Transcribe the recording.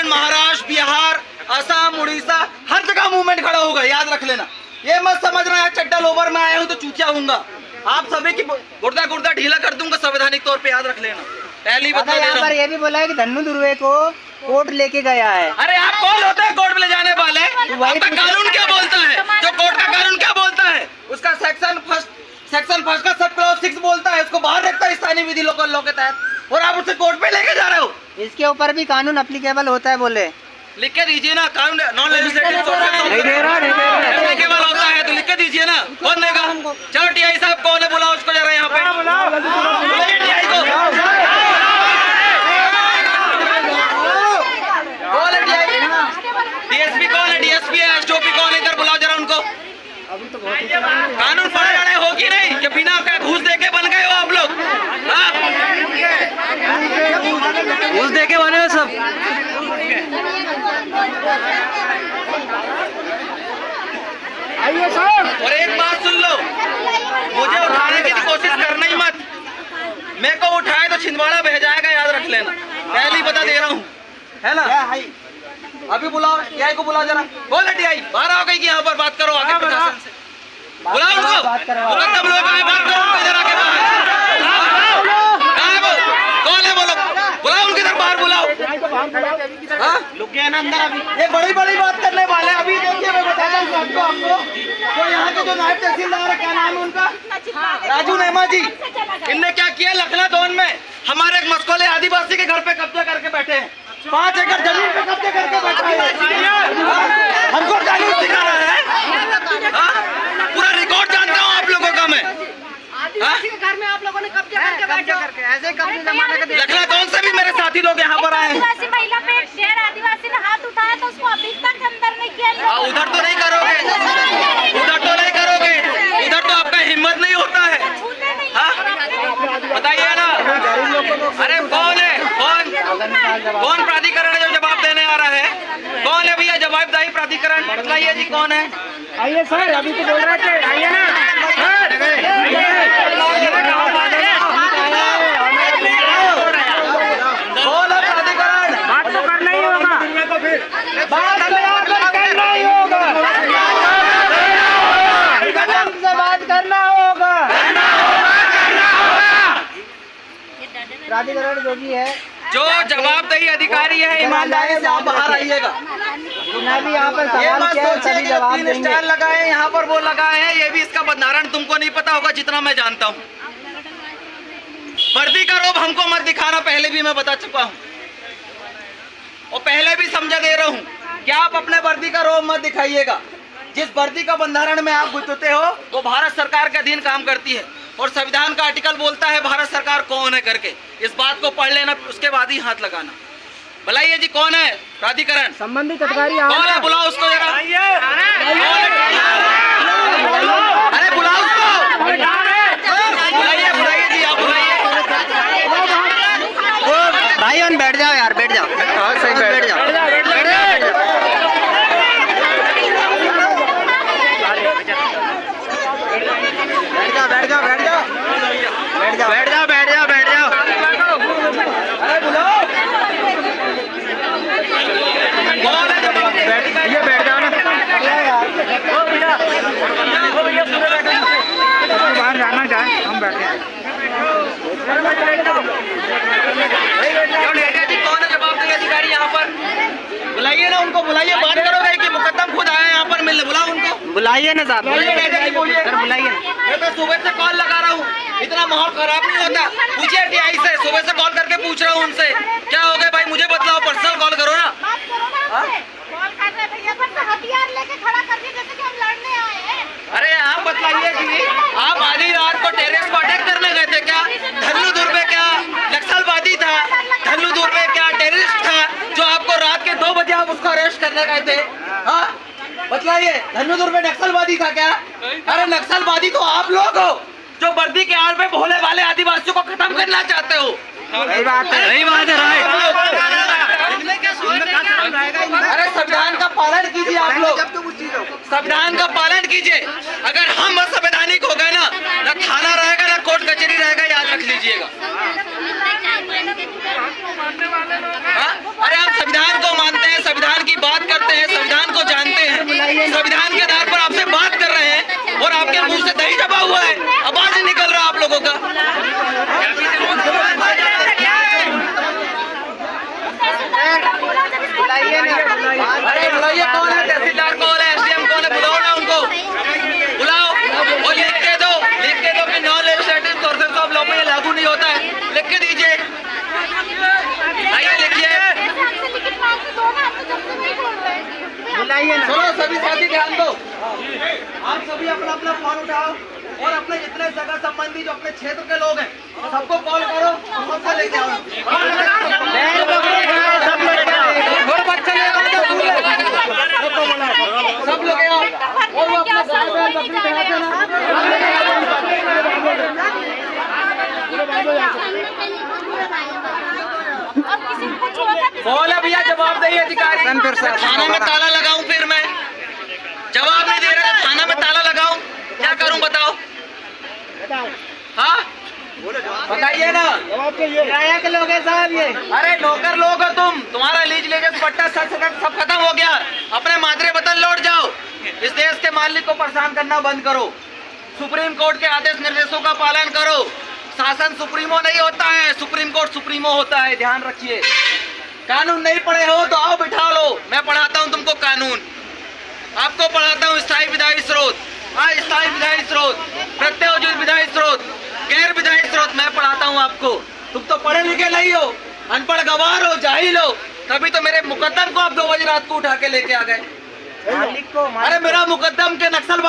झारखंड, महाराष्ट्र, बिहार, असम, उड़ीसा, हर जगह मूवमेंट खड़ा होगा, याद रख लेना। ये मत समझना है चड्डा लोवर में आया हूँ तो चूतिया हूँगा। आप सभी की गुर्दा गुर्दा ढीला कर दूंगा संवैधानिक तौर पे, याद रख लेना। पहली बता दे रहा हूं। ये भी बोला है कि धन्नू धुर्वे को कोर्ट लेके गया है। अरे आप कौन होते हैं कोर्ट में ले जाने वाले? आपका कानून क्या बोलता है? जो कोर्ट का कानून क्या बोलता है? उसका सेक्शन फर्स्ट का सब क्लॉज 6 बोलता है, उसको बाहर रखता है स्थानीय विधि लोकल लॉ के तहत, और आप उसे कोर्ट पे लेके जा रहे हो। इसके ऊपर भी कानून अप्लीकेबल होता है बोले। लिख के दीजिए ना, कानून नॉन लेजिस्लेटिव अप्लीकेबल होता है तो लिख के दीजिए ना। कौन देगा? चलो टीआई साहब कौन है, बुलाओ उसको जरा यहाँ पे। डीएसपी कौन है? डीएसपी है, एसडीओपी कौन है? इधर बुलाओ जरा उनको। कानून पढ़े जाने हो कि नहीं कि बिना घूस दे के बन गए हो आप लोग? घूस दे के बने हो सब। आइए सर। और एक बात सुन लो, मुझे उठाने की कोशिश करना ही मत। मेरे को उठाए तो छिंदवाड़ा बह जाएगा, याद रख लेना। पहले बता दे रहा हूँ, है ना? अभी बुलाओ टीआई को, बुलाओ जरा। बोल टीआई बाहर आओ कहीं, यहाँ पर बात करो आगे प्रशासन से। बुलाओ उनको, मुकद्दम लोग आए, बात करो इधर आके बाहर। कौन है बोलो, बुलाओ उनके इधर बाहर बुलाओ। लुक गया ना अंदर अभी। ये बड़ी बड़ी बात करने वाले। अभी देखिए मैं बताता हूँ आपको तो यहाँ के जो नायब तहसीलदार है, क्या नाम है उनका? राजू नेमा जी। इनने क्या किया लखनादौन में, हमारे एक मस्कोले आदिवासी के घर पे कब्जा करके बैठे हैं। 5 एकड़ जमीन पे कब्जे करके बैठे हैं। हमको कानून सिखा रहा है। पूरा रिकॉर्ड जानता हूँ आप लोगों का मैं। घर में आप लोगों ने कब्जा करके ऐसे कब्जे जमाने का लखनादौन से भी मेरे साथी लोग यहाँ पर आए हैं। आदिवासी महिला पे शेर आदिवासी ने हाथ उठाया तो उसको अभी तक अंदर नहीं किया। उधर तो नहीं करोगे, उधर तो नहीं करोगे, उधर तो आपका हिम्मत नहीं होता है। बताइए ना। अरे कौन है, कौन प्राधिकरण है जो जवाब देने आ रहा है? कौन है भैया जवाबदारी प्राधिकरण? बताइए जी कौन है? आइए सर, अभी तो बोल रहे थे, आइए ना प्राधिकरण जो भी है, जो जवाबदेही अधिकारी है, ईमानदारी से आप बाहर आइएगा। मैं भी यहाँ पर सवाल किया है, सभी जवाब देंगे। 3 स्टार लगाए यहाँ पर, वो लगाए हैं, ये भी इसका बंधारण तुमको नहीं पता होगा जितना मैं जानता हूँ। वर्दी का रोब हमको मत दिखाना, पहले भी मैं बता चुका हूँ और पहले भी समझा दे रहा हूँ कि आप अपने वर्दी का रोब मत दिखाइएगा। जिस वर्दी का बंधारण में आप गुजरते हो वो भारत सरकार के अधीन काम करती है और संविधान का आर्टिकल बोलता है भारत सरकार कौन है करके। इस बात को पढ़ लेना, उसके बाद ही हाथ लगाना। बुलाइए जी कौन है प्राधिकरण? संबंधित अधिकारी कौन है? बुलाओ उसको जरा। अरे बुलाओ उसको, बुलाइए बुलाइए जी, आप बुलाइए। भाई बैठ जाओ यार, बैठ जाओ। हाँ सही, बैठ जाओ। बैठ जाओ बैठ जाओ बैठ जाओ बैठ जाओ बैठ जाओ बैठ जाओ। अरे बुलाओ, कौन है? ये बैठ जाओ ना बाहर जाना चाहे हम बैठे। कौन है जवाबदेही अधिकारी यहाँ पर? बुलाइए ना उनको, बुलाइए। बात करोगे कि मुकद्दम खुद आया यहाँ पर मिलने? बुलाओ उनको, बुलाइए ना साहब, बोलिए सर बुलाइए। मैं तो सुबह से कॉल लगा रहा हूँ, इतना माहौल खराब नहीं होता। पूछिए टीआई से, सुबह से कॉल करके पूछ रहा हूँ उनसे क्या हो गया भाई, मुझे बतलाओ, पर्सनल कॉल करो ना। हथियार लेके खड़ा करके जैसे कि हम लड़ने आए हैं। अरे आप बताइए कि आप आधी रात को टेरेस को अटैक करने गए थे क्या? धन्नू धुर्वे क्या नक्सलवादी था? धन्नू धुर्वे क्या टेररिस्ट था जो आपको रात के 2 बजे आप उसको अरेस्ट करने गए थे? हाँ बताइए, धन्नू धुर्वे नक्सलवादी था क्या? अरे नक्सलवादी तो आप लोग हो जो वर्दी के आड़ में भोले वाले आदिवासियों को खत्म करना चाहते हो। सही बात है, सही बात है। अरे संविधान का पालन कीजिए आप लोग, संविधान का पालन कीजिए। अगर हम असंवैधानिक हो गए ना, ना थाना रहेगा ना कोर्ट कचहरी रहेगा, याद रख लीजिएगा। अरे हम संविधान को मानते अरे बुलाइए, कौन है तहसीलदार, कौन है एसडीएम, कौन है, बुलाओ ना उनको, बुलाओ और लिख के दो कि non legislative sources of law में ये लागू नहीं होता है, लिख के दीजिए। आइए लिखिए। सुनो सभी साथी, ध्यान दो, आप सभी अपना अपना फोन उठाओ और अपने जितने सगा संबंधी जो अपने क्षेत्र के लोग हैं सबको कॉल करो, सबसे लेके आओ। सब लोग आओ और वो अपना बोले भैया जवाब दही अधिकारी। थाना में ताला लगाऊं, फिर मैं जवाब नहीं दे रहा, थाना में ताला लगाऊं, क्या करूं बताओ? हाँ बताइए ना, किराया के लोग हैं साहब ये। अरे नौकर लोग हो तुम, तुम्हारा लीज लेजस पट्टा सब खत्म हो गया, अपने मादरे वतन लौट जाओ। इस देश के मालिक को परेशान करना बंद करो, सुप्रीम कोर्ट के आदेश निर्देशों का पालन करो। शासन सुप्रीमो नहीं होता है, सुप्रीम कोर्ट सुप्रीमो होता है, ध्यान रखिए। कानून नहीं पढ़े हो तो आओ बिठा लो, मैं पढ़ाता हूँ तुमको कानून, आपको पढ़ाता हूँ स्थायी विधायी स्रोत, स्थायी विधायी स्रोत, प्रत्योजित विधायी स्रोत, गैर विधायी स्रोत, मैं पढ़ाता हूँ आपको। तुम तो पढ़े लिखे नहीं हो, अनपढ़ गवार हो, जाहिल हो, तभी तो मेरे मुकद्दम को आप 2 बजे रात को उठा के लेके आ गए। अरे मेरा मुकद्दम के नक्सलवादी